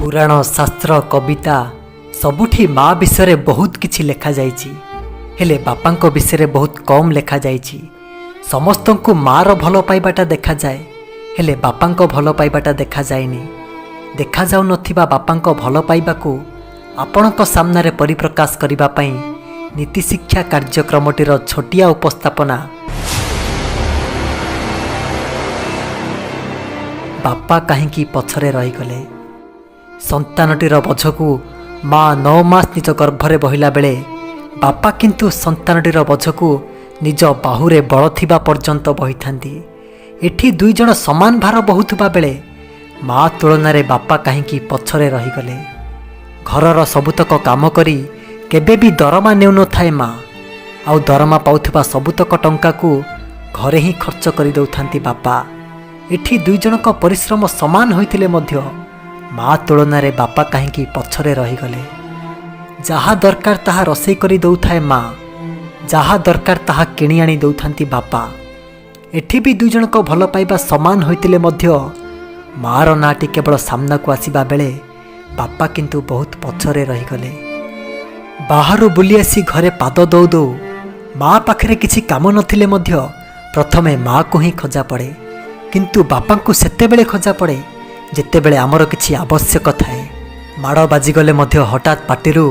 पुराण शास्त्र कविता सबुठी माँ विषय बहुत किछि लेखा जाइछि, हेले बापांको विषय बहुत कम लेखा जाइछि। समस्तंकु मार भल पाइबाटा देखा जाए, हेले बापांको भल पाइबाटा देखा जाएनी। देखा जाउ नथिबा बापांको भल पाइबाकू आपणको सामनारे परिप्रकाश करिबा पई नीति शिक्षा कार्यक्रमटीर छोटिया उपस्थापना बापा कहीं पछरे रहीगले। संतानटीर बोझकू माँ 9 मास निज गर्भरे बहिला बेले बापा किंतु संतानटीर बोझकू निज बाहुरे बल थिबा पर्यंत बही थांती। एठी दुई जण समान भार बहुथुबा बेले माँ तुलनारे बापा कहीं पछरे रहीगले। घरर सबुतक काम करी केबे भी दरमा नेउ न थाए माँ, आउ दरमा पाउथुबा सबुतक टंका को घरे ही खर्च करि दउथांती बापा। एठी दुई जनक परिश्रम समान होइतिले मध्य माँ तुलनारे बापा कहीं पछरे रहीगले। जहा दरकार ताहा रोषेई करी दउथाए माँ, जहा दरकार ताहा किणी आनी दउथांती बापा। एठी भी दुई जनक भल पाइबा समान होइतिले मध्य मार नाटी केवल सामना को आसीबा बेले बापा किंतु बहुत पछरे रहीगले। बाहरु बुली आसी घरे पाद दौ दौ माँ पाखरे किछि काम नथिले मध्य प्रथमे माँ को ही खोजा पड़े, किंतु बापा को सेतेबेले खोजा पड़े जेतेबेले आमर किछि आवश्यक थाए। माड़ बाजिगले मध्य हठात पाटिरू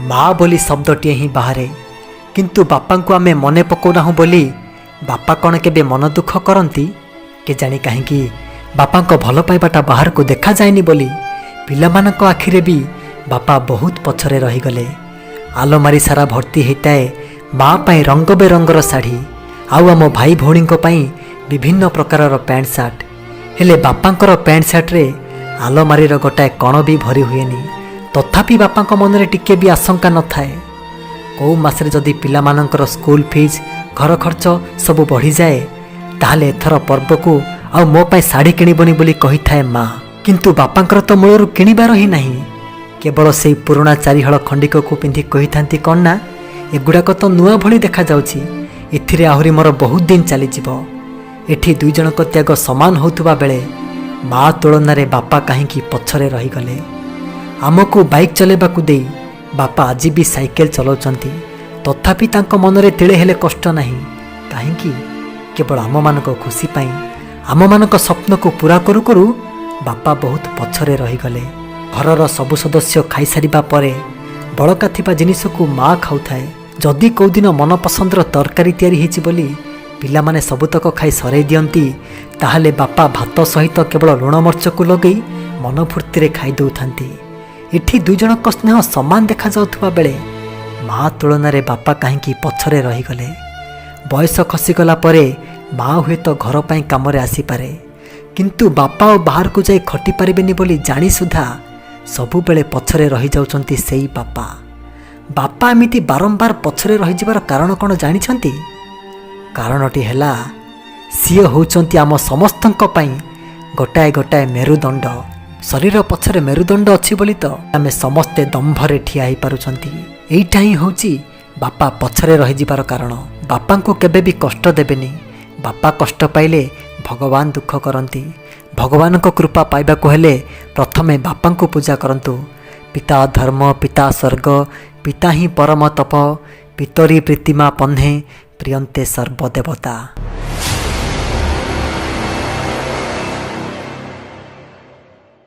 माँ बोली शब्दटीए ही बाहरे, किंतु बापा को आमे मने पकाउनाहु बोली बापा कौन केबे मन दुख करती के जानी। कहीं बापा को भल पाइबाटा बाहर को देखा जाएनी बोली पिलामानक आखिरे भी बापा बहुत पछरे रहीगले। आलमारी सारा भर्ती होताए माँ पाई रंग बेरंगर शाढ़ी, आउ आम भाई भौणी विभिन्न प्रकार पैंट सार्ट, हेले बापांकर पैंट सार्ट रे आलमारीर गोटाए कण भी भरी हुएनी। तथापि बापा मनरे टिके भी आशंका न थाए कौ मासरे जदि पिलामानंकर स्कूल फीस घर खर्च सब बढ़ी जाए ताहले एथर पर्व को आ मो पाई शाढ़ी किणबनी बोली कही थाए माँ। किंतु बापांकर तो मूलरू किणबार ही नहीं, केवल से पुराणा चारिहल खंडिक को पिंधि कही थांती कौन ना एगुड़ाक तो नुआ भली देखा जाउछि, एथिरे आहुरी मोर बहुत दिन चली जिवो। एठी दुई जनक त्याग समान होतुबा बेले माँ तुलनारे बापा कहीं पछरे रहीगले। आमको बाइक चलेबाकू देई बापा आज भी साइकेल चलाउछंती, तथापि तांको मनरे तिळे हेले कष्ट नहीं। कहीं केवल आम मानक खुशी पाई आम मानक स्वप्न को पूरा करू करू बापा बहुत पछरे रहीगले। घरर सबु सदस्य खाई सारिबा परे बळका थिबा जिनिस को माँ खाउथाए। जदि कौ दिन मन पसंदर तरकारी तैयारी हेछि बोली पिलामाने सबुतक खाई सराई दियंती, ताहले बापा भात सहित केवल लुण मर्च को लगई मन फूर्ति खाई दउथांती। एठी दुई जनक स्नेह समान देखा जाउथुबा बेले माँ तुलनारे बापा कहीं पछरे रहीगले। बयस खसीगला परे माँ हुए तो घर पाई कामरे आसी पारे, किंतु बापा और बाहर को जाई खटी पारिबेनी बोली जानी सुधा सबु बेले पछरे रही जाउछंती सेई बापा। बापा एमिति बारंबार पछरे रही जिबार कारण कोन जानिछंती? कारणटी हैला सिए होउछंती आम समस्तंक पई गोटाए गोटाए मेरुदंड। शरीर पछरे मेरुदंड अछि बोली तो आमे समस्ते दंभरे ठिया ही पारुछंती। एइटा ही होउची बापा पछरे रही जिबार कारण। बापा को केबे भी कष्ट देबेनी। बापा कष्ट पाइले भगवान दुख करती। भगवान को कृपा पाइबा को हेले प्रथमे बापा को पूजा करंतु। पिता धर्म पिता स्वर्ग पिता ही परम तप, पितरी प्रीतिमा पन्हे प्रियंते सर्वदेवता।